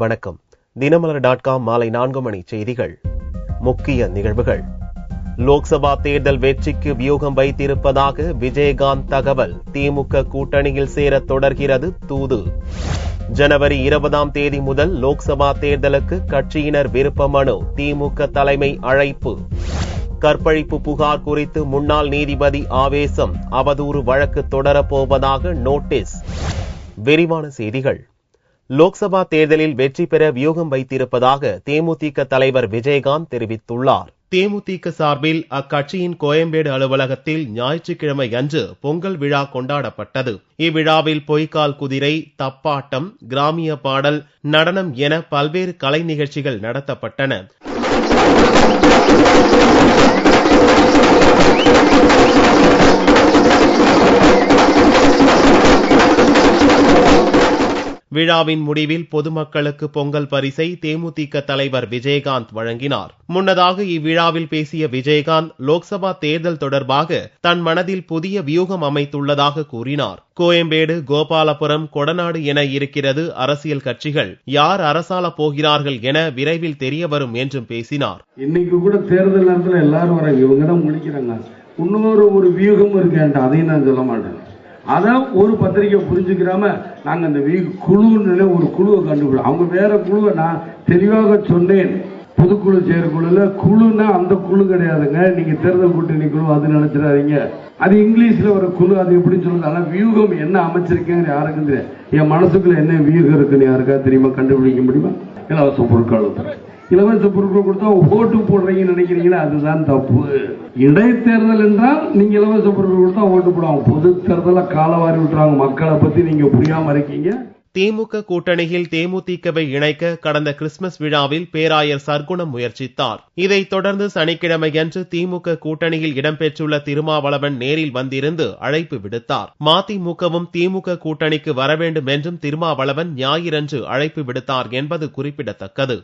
வணக்கம். தினமலர்.com மாலை 4 மணி செய்திகள். முக்கிய நிகழ்வுகள். லோக்சபா தேர்தல் வெற்றிக்கு வியூகம் வைத்திருப்பதாக விஜயகாந்த் தகவல். திமுக கூட்டணியில் சேர தொடர்கிறது தூது. ஜனவரி 20ஆம் தேதி முதல் லோக்சபா தேர்தலுக்கு கட்சியினர் விருப்ப மனு. திமுக தலைமை அழைப்பு. கற்பழிப்பு புகார் குறித்து முன்னாள் நீதிபதி ஆவேசம். அவதூறு வழக்கு தொடரப்போவதாக நோட்டீஸ். விரிவான செய்திகள். லோக்சபா தேர்தலில் வெற்றி பெற வியூகம் வைத்திருப்பதாக தேமுதிக தலைவர் விஜயகாந்த் தெரிவித்துள்ளார். தேமுதிக சார்பில் அக்கட்சியின் கோயம்பேடு அலுவலகத்தில் ஞாயிற்றுக்கிழமை அன்று பொங்கல் விழா கொண்டாடப்பட்டது. இவ்விழாவில் பொய்க்கால் குதிரை, தப்பாட்டம், கிராமிய பாடல், நடனம் என பல்வேறு கலை நிகழ்ச்சிகள் நடத்தப்பட்டன. விழாவின் முடிவில் பொதுமக்களுக்கு பொங்கல் பரிசை தேமுதிக தலைவர் விஜயகாந்த் வழங்கினார். முன்னதாக இவ்விழாவில் பேசிய விஜயகாந்த் லோக்சபா தேர்தல் தொடர்பாக தன் மனதில் புதிய வியூகம் அமைத்துள்ளதாக கூறினார். கோயம்பேடு, கோபாலபுரம், கொடநாடு என இருக்கிறது அரசியல் கட்சிகள். யார் அரசாள போகிறார்கள் என விரைவில் தெரிய வரும் என்றும் பேசினார். இன்னைக்கு கூட தேர்தல் நேரத்தில் எல்லாரும் வர இவங்க தான் முடிக்கிறாங்க. இன்னொரு வியூகம் இருக்கேன், அதையும் நான் சொல்ல மாட்டேன். அதான் ஒரு பத்திரிகை புரிஞ்சுக்கிறாம நாங்க அந்த குழுன்னு ஒரு குழுவை கண்டுபிடிச்சோம். அவங்க வேற குழுவை நான் தெளிவாக சொன்னேன். பொதுக்குழு செயற்குழுல குழுன்னா அந்த குழு கிடையாதுங்க. நீங்க தேர்தல் கூட்டணி குழு அது நினைச்சிடாதீங்க. அது இங்கிலீஷ்ல ஒரு குழு, அது எப்படின்னு சொல்லுது. ஆனா வியூகம் என்ன அமைச்சிருக்கேன்னு யாருக்கும் தெரியாது. என் மனசுக்குள்ள என்ன வியூகம் இருக்குன்னு யாருக்கா தெரியுமா? கண்டுபிடிக்க முடியுமா? இலவச பொருட்கள், இலவச பொருட்கள் கொடுத்தா ஓட்டு போடுறீங்கன்னு நினைக்கிறீங்களா? அதுதான் தப்பு. இடைத்தேர்தல் என்றால் நீங்க இலவச பொருட்கள் கொடுத்தா ஓட்டு போடுவாங்க. பொது தேர்தலை காலவாரி விட்டுறாங்க. மக்களை பத்தி நீங்க புரியாம இருக்கீங்க. திமுக கூட்டணியில் தேமுதிகவை இணைக்க கடந்த கிறிஸ்துமஸ் விழாவில் பேராயர் சர்க்குணம் முயற்சித்தார். இதைத் தொடர்ந்து சனிக்கிழமையன்று திமுக கூட்டணியில் இடம்பெற்றுள்ள திருமாவளவன் நேரில் வந்திருந்து அழைப்பு விடுத்தார். மதிமுகவும் திமுக கூட்டணிக்கு வர வேண்டும் என்றும் திருமாவளவன் ஞாயிறன்று அழைப்பு விடுத்தார் என்பது குறிப்பிடத்தக்கது.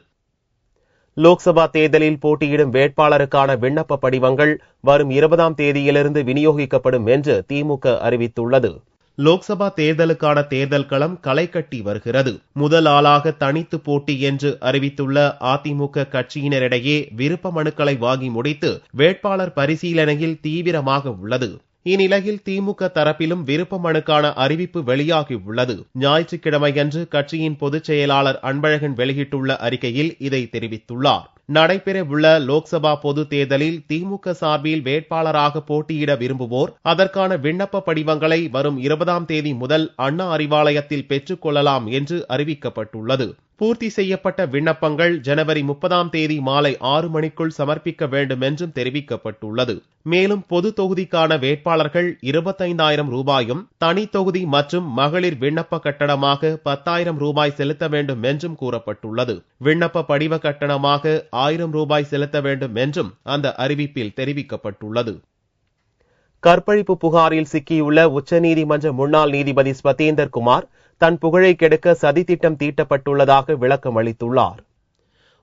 லோக்சபா தேர்தலில் போட்டியிடும் வேட்பாளருக்கான விண்ணப்ப படிவங்கள் வரும் 20ஆம் தேதியிலிருந்து விநியோகிக்கப்படும் என்று திமுக அறிவித்துள்ளது. லோக்சபா தேர்தலுக்கான தேர்தல் களம் களை கட்டி வருகிறது. முதல் ஆளாக தனித்து போட்டி என்று அறிவித்துள்ள அதிமுக கட்சியினரிடையே விருப்ப மனுக்களை வாங்கி முடித்து வேட்பாளர் பரிசீலனையில் தீவிரமாக உள்ளது. இந்நிலையில் திமுக தரப்பிலும் விருப்ப மனுக்கான அறிவிப்பு வெளியாகியுள்ளது. ஞாயிற்றுக்கிழமையன்று கட்சியின் பொதுச் செயலாளர் அன்பழகன் வெளியிட்டுள்ள அறிக்கையில் இதை தெரிவித்துள்ளார். நடைபெறவுள்ள லோக்சபா பொது தேர்தலில் திமுக சார்பில் வேட்பாளராக போட்டியிட விரும்புவோர் அதற்கான விண்ணப்ப படிவங்களை வரும் 20ஆம் தேதி முதல் அண்ணா அறிவாலயத்தில் பெற்றுக் கொள்ளலாம் என்று அறிவிக்கப்பட்டுள்ளது. பூர்த்தி செய்யப்பட்ட விண்ணப்பங்கள் ஜனவரி 30ஆம் தேதி மாலை 6 மணிக்குள் சமர்ப்பிக்க வேண்டும் என்றும் தெரிவிக்கப்பட்டுள்ளது. மேலும் பொது தொகுதிக்கான வேட்பாளர்கள் 25,000 ரூபாயும், தனி தொகுதி மற்றும் மகளிர் விண்ணப்ப கட்டணமாக 10,000 ரூபாய் செலுத்த வேண்டும் என்றும் கூறப்பட்டுள்ளது. விண்ணப்ப படிவ கட்டணமாக 1000 ரூபாய் செலுத்த வேண்டும் என்றும் அந்த அறிவிப்பில் தெரிவிக்கப்பட்டுள்ளது. கற்பழிப்பு புகாரில் சிக்கியுள்ள உச்சநீதிமன்ற முன்னாள் நீதிபதி ஸ்வதேந்தர் குமார் தன் புகழை கெடுக்க சதித்திட்டம் தீட்டப்பட்டுள்ளதாக விளக்கம் அளித்துள்ளார்.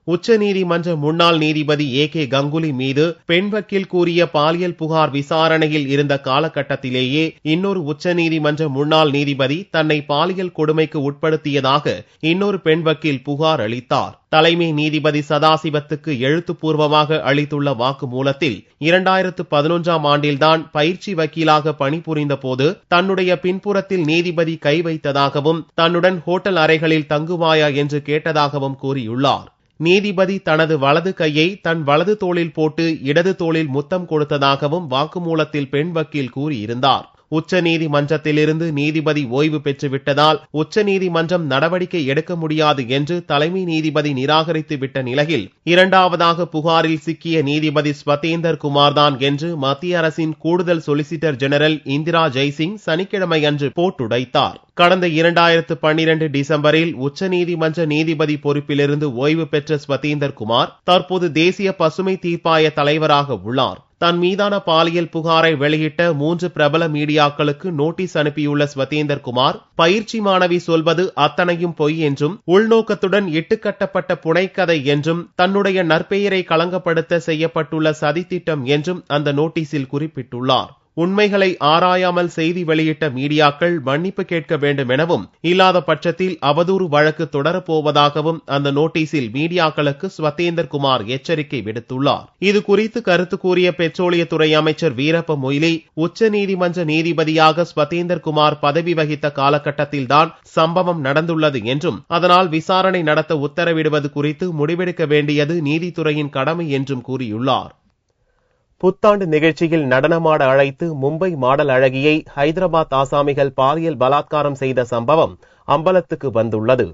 உச்சநீதிமன்ற முன்னாள் நீதிபதி A.K. கங்குலி மீது பெண் வக்கீல் கூறிய பாலியல் புகார் விசாரணையில் இருந்த காலகட்டத்திலேயே இன்னொரு உச்சநீதிமன்ற முன்னாள் நீதிபதி தன்னை பாலியல் கொடுமைக்கு உட்படுத்தியதாக இன்னொரு பெண் வக்கீல் புகார் அளித்தார். தலைமை நீதிபதி சதாசிவத்துக்கு எழுத்துப்பூர்வமாக அளித்துள்ள வாக்குமூலத்தில் 2011ஆம் ஆண்டில்தான் பயிற்சி வக்கீலாக பணிபுரிந்த போது தன்னுடைய பின்புறத்தில் நீதிபதி கை வைத்ததாகவும் தன்னுடன் ஹோட்டல் அறைகளில் தங்குவாயா என்று கேட்டதாகவும் கூறியுள்ளார். நீதிபதி தனது வலது கையை தன் வலது தோளில் போட்டு இடது தோளில் முத்தம் கொடுத்ததாகவும் வாக்குமூலத்தில் பெண் வக்கீல் கூறியிருந்தார். உச்சநீதிமன்றத்திலிருந்து நீதிபதி ஓய்வு பெற்றுவிட்டதால் உச்சநீதிமன்றம் நடவடிக்கை எடுக்க முடியாது என்று தலைமை நீதிபதி நிராகரித்து விட்ட நிலையில் இரண்டாவதாக புகாரில் சிக்கிய நீதிபதி ஸ்வதேந்தர் குமார்தான் என்று மத்திய அரசின் கூடுதல் சொலிசிட்டர் ஜெனரல் இந்திரா ஜெய்சிங் சனிக்கிழமை அன்று போட்டுடைத்தார். கடந்த 2012 டிசம்பரில் உச்சநீதிமன்ற நீதிபதி பொறுப்பிலிருந்து ஓய்வு பெற்ற ஸ்வதேந்தர் குமார் தற்போது தேசிய பசுமை தீர்ப்பாய தலைவராக உள்ளார். தன் மீதான பாலியல் புகாரை வெளியிட்ட 3 பிரபல மீடியாக்களுக்கு நோட்டீஸ் அனுப்பியுள்ள ஸ்வதேந்தர் குமார், பயிற்சி மாணவி சொல்வது அத்தனையும் பொய் என்றும் உள்நோக்கத்துடன் இட்டுக்கட்டப்பட்ட புனைக்கதை என்றும் தன்னுடைய நற்பெயரை களங்கப்படுத்த செய்யப்பட்டுள்ள சதித்திட்டம் என்றும் அந்த நோட்டீஸில் குறிப்பிட்டுள்ளார். உண்மைகளை ஆராயாமல் செய்தி வெளியிட்ட மீடியாக்கள் மன்னிப்பு கேட்க வேண்டும் எனவும், இல்லாத பட்சத்தில் அவதூறு வழக்கு தொடரப்போவதாகவும் அந்த நோட்டீஸில் மீடியாக்களுக்கு ஸ்வத்தேந்தர் குமார் எச்சரிக்கை விடுத்துள்ளார். இது குறித்து கருத்து கூறிய பெட்ரோலியத்துறை அமைச்சர் வீரப்ப மொய்லி, உச்சநீதிமன்ற நீதிபதியாக ஸ்வத்தேந்தர் குமார் பதவி வகித்த காலகட்டத்தில்தான் சம்பவம் நடந்துள்ளது என்றும், அதனால் விசாரணை நடத்த உத்தரவிடுவது குறித்து முடிவெடுக்க வேண்டியது நீதித்துறையின் கடமை என்றும் கூறியுள்ளார். புத்தாண்டு நிகழ்ச்சியில் நடனமாட அழைத்து மும்பை மாடல் அழகியை ஹைதராபாத் ஆசாமிகள் பாலியல் பலாத்காரம் செய்த சம்பவம் அம்பலத்துக்கு வந்துள்ளது.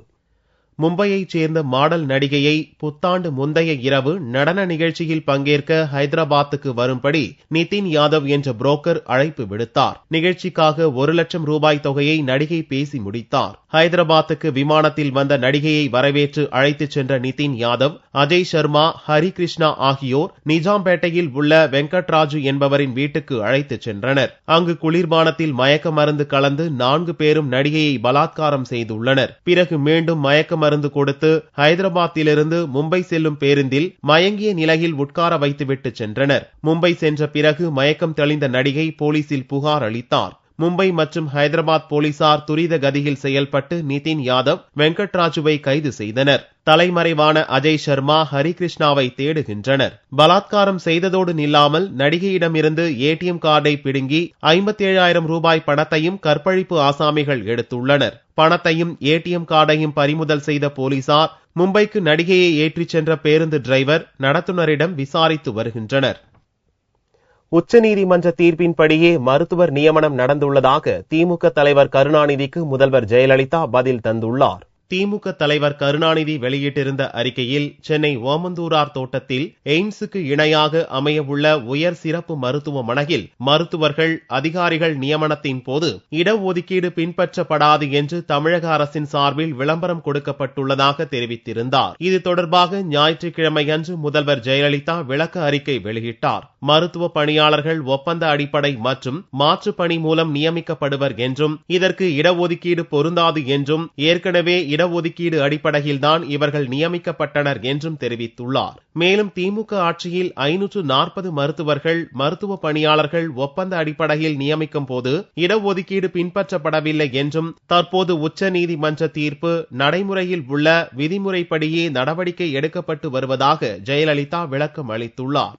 மும்பையைச் சேர்ந்த மாடல் நடிகையை புத்தாண்டு முந்தைய இரவு நடன நிகழ்ச்சியில் பங்கேற்க ஹைதராபாத்துக்கு வரும்படி நிதின் யாதவ் என்ற புரோக்கர் அழைப்பு விடுத்தார். நிகழ்ச்சிக்காக 1 லட்சம் ரூபாய் தொகையை நடிகை பேசி முடித்தார். ஹைதராபாத்துக்கு விமானத்தில் வந்த நடிகையை வரவேற்று அழைத்துச் சென்ற நிதின் யாதவ், அஜய் சர்மா, ஹரிகிருஷ்ணா ஆகியோர் நிஜாம்பேட்டையில் உள்ள வெங்கட்ராஜு என்பவரின் வீட்டுக்கு அழைத்துச் சென்றனர். அங்கு குளிர்பானத்தில் மயக்க மருந்து கலந்து 4 பேரும் நடிகையை பலாத்காரம் செய்துள்ளனர். பிறகு மீண்டும் மயக்க மருந்து கொடுத்து ஹைதராபாத்திலிருந்து மும்பை செல்லும் பேருந்தில் மயங்கிய நிலையில் உட்கார வைத்துவிட்டு சென்றனர். மும்பை சென்ற பிறகு மயக்கம் தெளிந்த நடிகை போலீசில் புகார் அளித்தார். மும்பை மற்றும் ஹைதராபாத் போலீசார் துரித கதியில் செயல்பட்டு நிதின் யாதவ், வெங்கட்ராஜுவை கைது செய்தனர். தலைமறைவான அஜய் சர்மா, ஹரிகிருஷ்ணாவை தேடுகின்றனர். பலாத்காரம் செய்ததோடு நில்லாமல் நடிகையிடமிருந்து ATM கார்டை பிடுங்கி 57,000 ரூபாய் பணத்தையும் கற்பழிப்பு ஆசாமிகள் எடுத்துள்ளனர். பணத்தையும் ATM கார்டையும் பறிமுதல் செய்த போலீசார் மும்பைக்கு நடிகையை ஏற்றிச் சென்ற பேருந்து டிரைவர், நடத்துனரிடம் விசாரித்து வருகின்றனர். உச்சநீதிமன்ற தீர்ப்பின்படியே மருத்துவர் நியமனம் நடந்துள்ளதாக திமுக தலைவர் கருணாநிதிக்கு முதல்வர் ஜெயலலிதா பதில் தந்துள்ளார். திமுக தலைவர் கருணாநிதி வெளியிட்டிருந்த அறிக்கையில், சென்னை ஓமந்தூரார் தோட்டத்தில் எய்ம்ஸுக்கு இணையாக அமையவுள்ள உயர் சிறப்பு மருத்துவமனையில் மருத்துவர்கள், அதிகாரிகள் நியமனத்தின் போது இடஒதுக்கீடு பின்பற்றப்படாது என்று தமிழக அரசின் சார்பில் விளம்பரம் கொடுக்கப்பட்டுள்ளதாக தெரிவித்திருந்தார். இது தொடர்பாக ஞாயிற்றுக்கிழமையன்று முதல்வர் ஜெயலலிதா விளக்க அறிக்கை வெளியிட்டார். மருத்துவ பணியாளர்கள் ஒப்பந்த அடிப்படை மற்றும் மாற்று பணி மூலம் நியமிக்கப்படுவர் என்றும், இதற்கு இடஒதுக்கீடு பொருந்தாது என்றும், ஏற்கனவே இடஒதுக்கீடு அடிப்படையில்தான் இவர்கள் நியமிக்கப்பட்டனர் என்றும் தெரிவித்துள்ளார். மேலும் திமுக ஆட்சியில் 540 மருத்துவர்கள், மருத்துவ பணியாளர்கள் ஒப்பந்த அடிப்படையில் நியமிக்கும் போது இடஒதுக்கீடு பின்பற்றப்படவில்லை என்றும், தற்போது உச்சநீதிமன்ற தீர்ப்பு நடைமுறையில் உள்ள விதிமுறைப்படியே நடவடிக்கை எடுக்கப்பட்டு வருவதாக ஜெயலலிதா விளக்கம் அளித்துள்ளார்.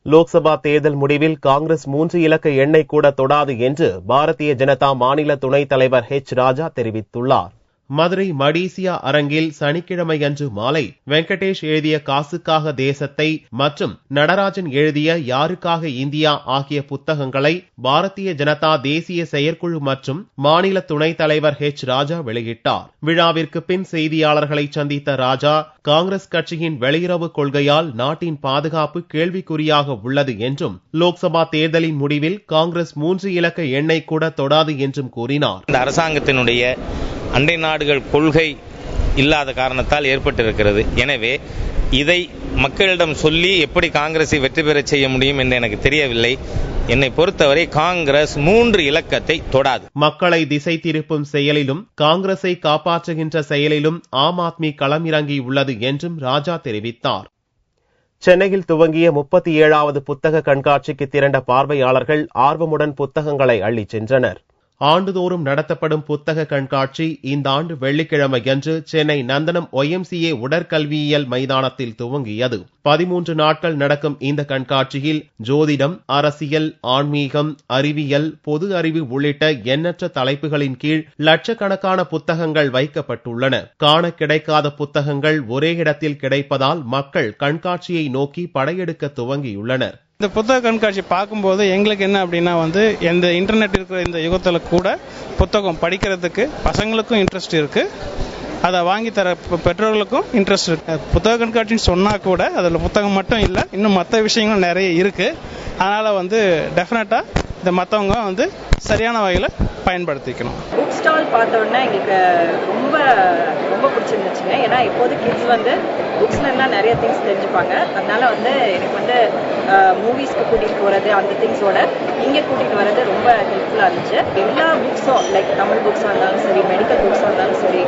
லோக்சபா தேர்தல் முடிவில் காங்கிரஸ் 3 இலக்க எண்ணை கூட தொடாது என்று பாரதிய ஜனதா மாநில துணைத் தலைவர் H. ராஜா தெரிவித்துள்ளார். மதுரை மடீசியா அரங்கில் சனிக்கிழமையன்று மாலை வெங்கடேஷ் எழுதிய காசுக்காக தேசத்தை மற்றும் நடராஜன் எழுதிய யாருக்காக இந்தியா ஆகிய புத்தகங்களை பாரதிய ஜனதா தேசிய செயற்குழு மற்றும் மாநில துணைத் தலைவர் H. ராஜா வெளியிட்டார். விழாவிற்கு பின் செய்தியாளர்களை சந்தித்த ராஜா, காங்கிரஸ் கட்சியின் வெளியுறவு கொள்கையால் நாட்டின் பாதுகாப்பு கேள்விக்குறியாக உள்ளது என்றும், லோக்சபா தேர்தலின் முடிவில் காங்கிரஸ் 3 இலக்க எண்ணை கூட தொடாது என்றும் கூறினார். இந்த அரசாங்கத்தினுடைய அண்டை நாடுகள் கொள்கை இல்லாத காரணத்தால் ஏற்பட்டிருக்கிறது. எனவே இதை மக்களிடம் சொல்லி எப்படி காங்கிரஸை வெற்றி பெற செய்ய முடியும் என்று எனக்கு தெரியவில்லை. என்னை பொறுத்தவரை காங்கிரஸ் 3 இலக்கத்தை தொடாது. மக்களை திசை திருப்பும் செயலிலும் காங்கிரஸை காப்பாற்றுகின்ற செயலிலும் ஆம் ஆத்மி களமிறங்கியுள்ளது என்றும் ராஜா தெரிவித்தார். சென்னையில் துவங்கிய 37வது புத்தக கண்காட்சிக்கு திரண்ட பார்வையாளர்கள் ஆர்வமுடன் புத்தகங்களை அள்ளிச் சென்றனர். ஆண்டுதோறும் நடத்தப்படும் புத்தக கண்காட்சி இந்த ஆண்டு வெள்ளிக்கிழமையன்று சென்னை நந்தனம் YMCA உடற்கல்வியியல் மைதானத்தில் துவங்கியது. 13 நாட்கள் நடக்கும் இந்த கண்காட்சியில் ஜோதிடம், அரசியல், ஆன்மீகம், அறிவியல், பொது அறிவு உள்ளிட்ட எண்ணற்ற தலைப்புகளின் கீழ் லட்சக்கணக்கான புத்தகங்கள் வைக்கப்பட்டுள்ளன. காண கிடைக்காத புத்தகங்கள் ஒரே இடத்தில் கிடைப்பதால் மக்கள் கண்காட்சியை நோக்கி படையெடுக்க துவங்கியுள்ளனர். இந்த புத்தக கண்காட்சி பார்க்கும்போது எங்களுக்கு என்ன அப்படின்னா எந்த இன்டர்நெட் இருக்கிற இந்த யுகத்தில் கூட புத்தகம் படிக்கிறதுக்கு பசங்களுக்கும் இன்ட்ரெஸ்ட் இருக்கு, அதை வாங்கி தர பெற்றோர்களுக்கும் இன்ட்ரெஸ்ட் இருக்கு. புத்தக கண்காட்சின்னு சொன்னா கூட அதில் புத்தகம் மட்டும் இல்லை, இன்னும் மற்ற விஷயங்களும் நிறைய இருக்கு. அதனால டெஃபினட்டா இந்த மற்றவங்க சரியான வகையில் பயன்படுத்திக்கணும். புக் ஸ்டால் பார்த்த உடனே எங்களுக்கு ரொம்ப பிடிச்சிருந்துச்சுங்க. ஏன்னா இப்போது கிட்ஸ் புக்ஸ்லாம் நிறைய திங்ஸ் தெரிஞ்சுப்பாங்க. அதனால எனக்கு மூவிஸ்க்கு கூட்டிகிட்டு போகிறது, அந்த திங்ஸோட இங்கே கூட்டிகிட்டு வர்றது ரொம்ப ஹெல்ப்ஃபுல்லாக இருந்துச்சு. எல்லா புக்ஸும் லைக் தமிழ் புக்ஸாக இருந்தாலும் சரி, மெடிக்கல் புக்ஸாக இருந்தாலும் சரி,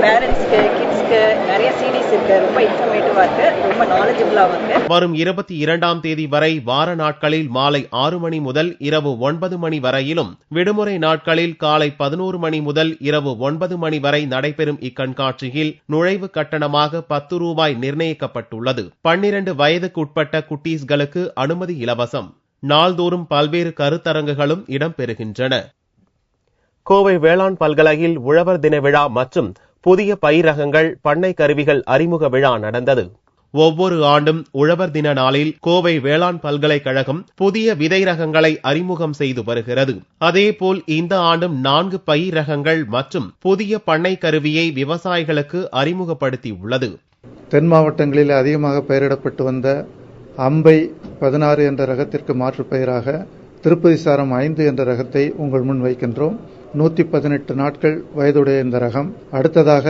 பேரண்ட்ஸ்க்கு, கிட்ஸ்க்கு நிறைய சீரீஸ் இருக்குது. ரொம்ப இன்ஃபர்மேட்டிவாக இருக்குது. ரொம்ப நாலேஜபிளாவும் இருக்கு. வரும் 22ஆம் தேதி வரை வார நாட்களில் மாலை 6 மணி முதல் இரவு 9 மணி வரையிலும், விடுமுறை நாட்களில் காலை 11 மணி முதல் இரவு 9 மணி வரை நடைபெறும் இக்கண்காட்சியில் நுழைவு கட்டணமாக 10 ரூபாய் நிர்ணயிக்கப்பட்டுள்ளது. 12 வயதுக்குட்பட்ட குட்டீஸ்களுக்கு அனுமதி இலவசம். நாள்தோறும் பல்வேறு கருத்தரங்குகளும் இடம்பெறுகின்றன. கோவை வேளாண் பல்கலையில் உழவர் தின விழா மற்றும் புதிய பயிர் ரகங்கள், பண்ணை கருவிகள் அறிமுக விழா நடந்தது. ஒவ்வொரு ஆண்டும் உழவர் தின நாளில் கோவை வேளாண் பல்கலைக்கழகம் புதிய விதை ரகங்களை அறிமுகம் செய்து வருகிறது. அதேபோல் இந்த ஆண்டும் 4 பயிர் ரகங்கள் மற்றும் புதிய பண்ணை கருவியை விவசாயிகளுக்கு அறிமுகப்படுத்தியுள்ளது. தென் மாவட்டங்களில் அதிகமாக பயிரிடப்பட்டு வந்த அம்பை 16 என்ற ரகத்திற்கு மாற்று பயிராக திருப்பதி சாரம் 5 என்ற ரகத்தை உங்கள் முன் வைக்கின்றோம். 118 நாட்கள் வயதுடைய இந்த ரகம். அடுத்ததாக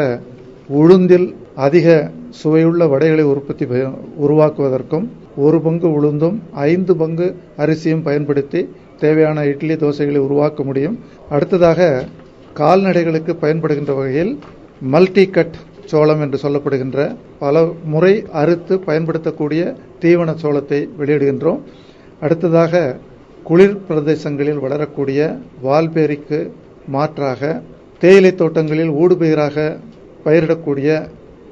உளுந்தில் அதிக சுவையுள்ள வடைகளை உருவாக்குவதற்கும் 1 பங்கு உளுந்தும் 5 பங்கு அரிசியும் பயன்படுத்தி தேவையான இட்லி தோசைகளை உருவாக்க முடியும். அடுத்ததாக கால்நடைகளுக்கு பயன்படுகின்ற வகையில் மல்டி கட் சோளம் என்று சொல்லப்படுகின்ற பல முறை அறுத்து பயன்படுத்தக்கூடிய தீவன சோளத்தை வெளியிடுகின்றோம். அடுத்ததாக குளிர் பிரதேசங்களில் வளரக்கூடிய வால்பேரிக்கு மாற்றாக தேயிலை தோட்டங்களில் ஊடுபயிராக பயிரிடக்கூடிய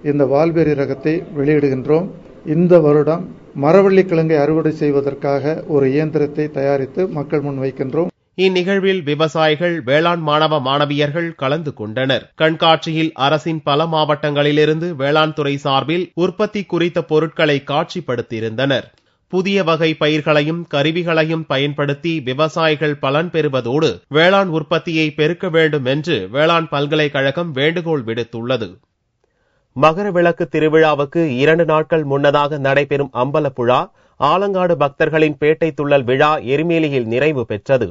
இந்த வால்பேரி ரகத்தை வெளியிடுகின்றோம். இந்த வருடம் மரவள்ளிக்கிழங்கை அறுவடை செய்வதற்காக ஒரு இயந்திரத்தை தயாரித்து மக்கள் முன் வைக்கின்றோம். இந்நிகழ்வில் விவசாயிகள், வேளாண் மாணவ மாணவியர்கள் கலந்து கொண்டனர். கண்காட்சியில் அரசின் பல மாவட்டங்களிலிருந்து வேளாண் துறை சார்பில் உற்பத்தி குறித்த பொருட்களை காட்சிப்படுத்தியிருந்தனர். புதிய வகை பயிர்களையும் கருவிகளையும் பயன்படுத்தி விவசாயிகள் பலன் பெறுவதோடு வேளாண் உற்பத்தியை பெருக்க வேண்டும் என்று வேளாண் பல்கலைக்கழகம் வேண்டுகோள் விடுத்துள்ளது. மகர விளக்கு திருவிழாவுக்கு 2 நாட்கள் முன்னதாக நடைபெறும் அம்பலப்புழா, ஆலங்காடு பக்தர்களின் பேட்டை துள்ளல் விழா எரிமேலியில் நிறைவு பெற்றது.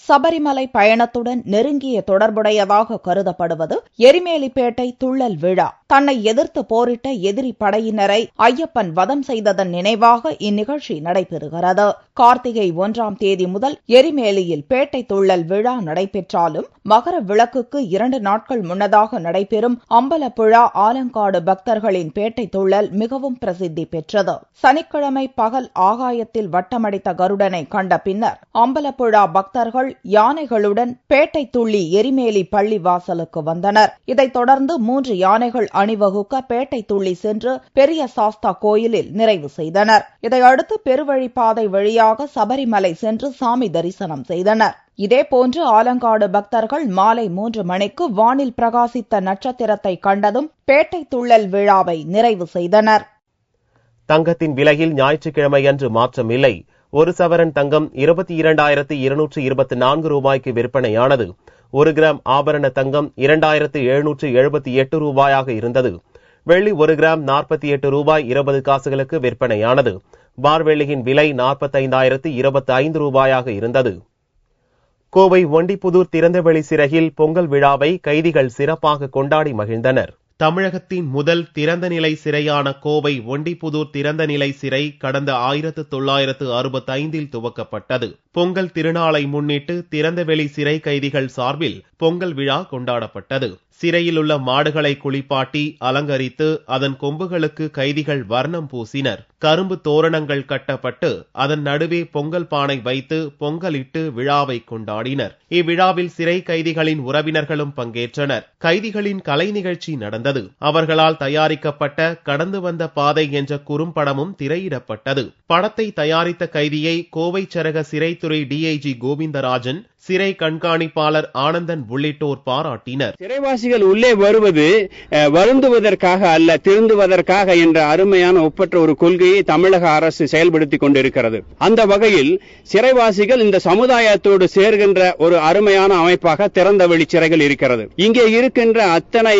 சபரிமலை பயணத்துடன் நெருங்கிய தொடர்புடையதாக கருதப்படுவது எரிமேலிப்பேட்டை துள்ளல் விழா. தன்னை எதிர்த்து போரிட்ட எதிரி படையினரை ஐயப்பன் வதம் செய்ததன் நினைவாக இந்நிகழ்ச்சி நடைபெறுகிறது. கார்த்திகை 1ஆம் தேதி முதல் எரிமேலியில் பேட்டை துள்ளல் விழா நடைபெற்றாலும் மகர விளக்குக்கு 2 நாட்கள் முன்னதாக நடைபெறும் அம்பலப்புழா ஆலங்காடு பக்தர்களின் பேட்டை துள்ளல் மிகவும் பிரசித்தி பெற்றது. சனிக்கிழமை பகல் ஆகாயத்தில் வட்டமடித்த கருடனை கண்ட பின்னர் அம்பலப்புழா பக்தர்கள் யானைகளுடன் பேட்டை துள்ளி எரிமேலி பள்ளி வாசலுக்கு வந்தனர். இதைத் தொடர்ந்து 3 யானைகள் அணிவகுக்க பேட்டை துள்ளி சென்று பெரிய சாஸ்தா கோயிலில் நிறைவு செய்தனர். இதையடுத்து பெருவழிப்பாதை வழியாக சபரிமலை சென்று சாமி தரிசனம் செய்தனர். இதேபோன்று ஆலங்காடு பக்தர்கள் மாலை 3 மணிக்கு வானில் பிரகாசித்த நட்சத்திரத்தை கண்டதும் பேட்டை துள்ளல் விழாவை நிறைவு செய்தனர். தங்கத்தின் விலையில் ஞாயிற்றுக்கிழமையன்று மாற்றமில்லை. 1 சவரன் தங்கம் 22,224 ரூபாய்க்கு விற்பனையானது. 1 கிராம் ஆபரண தங்கம் 2,778 ரூபாயாக இருந்தது. வெள்ளி 1 கிராம் 48 ரூபாய் 20 காசுகளுக்கு விற்பனையானது. பார் வெள்ளியின் விலை 45,025 ரூபாயாக இருந்தது. கோவை ஒண்டிப்புதூர் திறந்தவெளி சிறையில் பொங்கல் விழாவை கைதிகள் சிறப்பாக கொண்டாடி மகிழ்ந்தனர். தமிழகத்தின் முதல் திறந்தநிலை சிறையான கோவை ஒண்டிப்புதூர் திறந்தநிலை சிறை கடந்த 1965 துவக்கப்பட்டது. பொங்கல் திருநாளை முன்னிட்டு திறந்தவெளி சிறை கைதிகள் சார்பில் பொங்கல் விழா கொண்டாடப்பட்டது. சிறையில் உள்ள மாடுகளை குளிப்பாட்டி அலங்கரித்து அதன் கொம்புகளுக்கு கைதிகள் வர்ணம் பூசினர். கரும்பு தோரணங்கள் கட்டப்பட்டு அதன் நடுவே பொங்கல் பானை வைத்து பொங்கலிட்டு விழாவை கொண்டாடினர். இவ்விழாவில் சிறை கைதிகளின் உறவினர்களும் பங்கேற்றனர். கைதிகளின் கலை நிகழ்ச்சி நடந்தது. அவர்களால் தயாரிக்கப்பட்ட கடந்து வந்த பாதை என்ற குறும்படமும் திரையிடப்பட்டது. படத்தை தயாரித்த கைதியை கோவை சரக சிறைத்துறை டிஐஜி கோவிந்தராஜன், சிறை கண்காணிப்பாளர் ஆனந்தன் உள்ளிட்டோர் பாராட்டினர். சிறைவாசிகள் உள்ளே வருவது வருந்துவதற்காக அல்ல, திருந்துவதற்காக என்ற அருமையான ஒப்பற்ற ஒரு கொள்கையை தமிழக அரசு செயல்படுத்திக் கொண்டிருக்கிறது. அந்த வகையில் சிறைவாசிகள் இந்த சமுதாயத்தோடு சேர்கின்ற ஒரு அருமையான அமைப்பாக திறந்த வெளி சிறைகள் இருக்கிறது. இங்கே இருக்கின்ற அத்தனை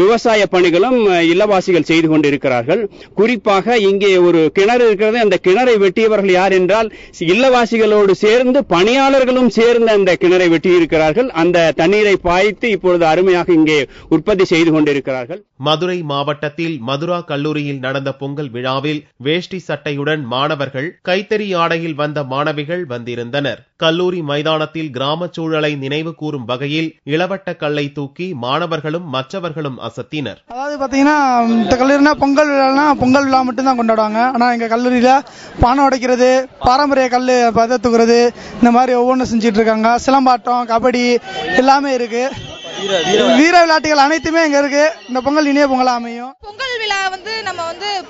விவசாய பணிகளும் இல்லவாசிகள் செய்து கொண்டிருக்கிறார்கள். குறிப்பாக இங்கே ஒரு கிணறு இருக்கிறது. அந்த கிணறை வெட்டியவர்கள் யார் என்றால் இல்லவாசிகளோடு சேர்ந்து பணியாளர்களும் சேர்ந்து அந்த கிணறை வெட்டியிருக்கிறார்கள். அந்த தண்ணீரை பாய்த்து இப்பொழுது அருமையாக இங்கே உற்பத்தி செய்து கொண்டிருக்கிறார்கள். மதுரை மாவட்டத்தில் மதுரா கல்லூரியில் நடந்த பொங்கல் விழாவில் வேஷ்டி சட்டையுடன் மாணவர்கள், கைத்தறி ஆடையில் வந்த மாணவிகள் வந்திருந்தனர். கல்லூரி மைதானத்தில் கிராமச் சூழலை நினைவு கூறும் வகையில் இளவட்ட கல்லை தூக்கி மாணவர்களும் மற்றவர்களும் அசத்தினர். அதாவது பாத்தீங்கன்னா இந்த கல்லூரினா பொங்கல் விழா மட்டும்தான் கொண்டாடுவாங்க. ஆனா எங்க கல்லூரியில பானை உடைக்கிறது, பாரம்பரிய கல்லு பதத்துக்கிறது, இந்த மாதிரி ஒவ்வொன்றும் செஞ்சுட்டு இருக்காங்க. சிலம்பாட்டம், கபடி எல்லாமே இருக்கு. வீர விளையாட்டுகள் அனைத்துமே இங்க இருக்கு. இந்த பொங்கல் இனிய பொங்கலா அமையும். பொங்கல் விழா நம்ம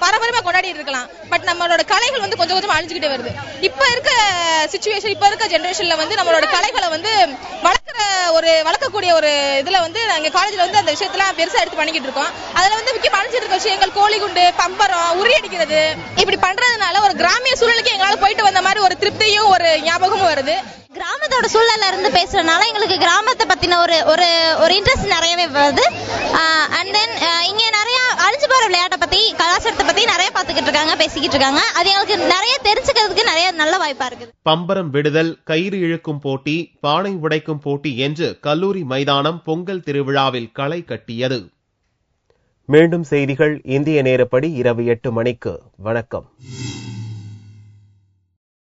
பாரம்பரியமா கொண்டாடி இருக்கலாம். பட் நம்மளோட கலைகள் கொஞ்சம் கொஞ்சம் அழிஞ்சுக்கிட்டே வருது. இப்ப இருக்க சிச்சுவேஷன், இப்ப இருக்க ஜெனரேஷன்ல நம்மளோட கலைகளை வளர்க்கக்கூடிய ஒரு இதுல நாங்க காலேஜ்ல அந்த விஷயத்தெல்லாம் பெருசா எடுத்து பண்ணிக்கிட்டு இருக்கோம். அதுல முக்கியமா அழிஞ்சிட்டு இருக்க விஷயங்கள் கோழிகுண்டு, பம்பரம், உரியடிக்கிறது, இப்படி பண்றதுனால ஒரு கிராமிய சூழலுக்கு எங்களால போயிட்டு வந்த மாதிரி ஒரு திருப்தியும் ஒரு ஞாபகமும் வருது. கிராமத்தோட சூழல்ல இருந்து பேசுறதுனால எங்களுக்கு கிராமத்தை பத்தின ஒரு இன்ட்ரெஸ்ட் நிறையவே வருது. அண்ட் தென் இங்க நிறைய அழிஞ்சு போற விளையாட்டை பத்தி, கலாச்சாரத்தை பத்தி நிறைய பாத்துக்கிட்டு இருக்காங்க, பேசிக்கிட்டு இருக்காங்க. அது எங்களுக்கு நிறைய தெரிஞ்சுக்கிறதுக்கு நிறைய நல்ல வாய்ப்பா இருக்குது. பம்பரம் விடுதல், கயிறு இழுக்கும் போட்டி, பானை உடைக்கும் போட்டி என்று கல்லூரி மைதானம் பொங்கல் திருவிழாவில் களை கட்டியது. மீண்டும் செய்திகள் இந்திய நேரப்படி இரவு 8 மணிக்கு. வணக்கம்.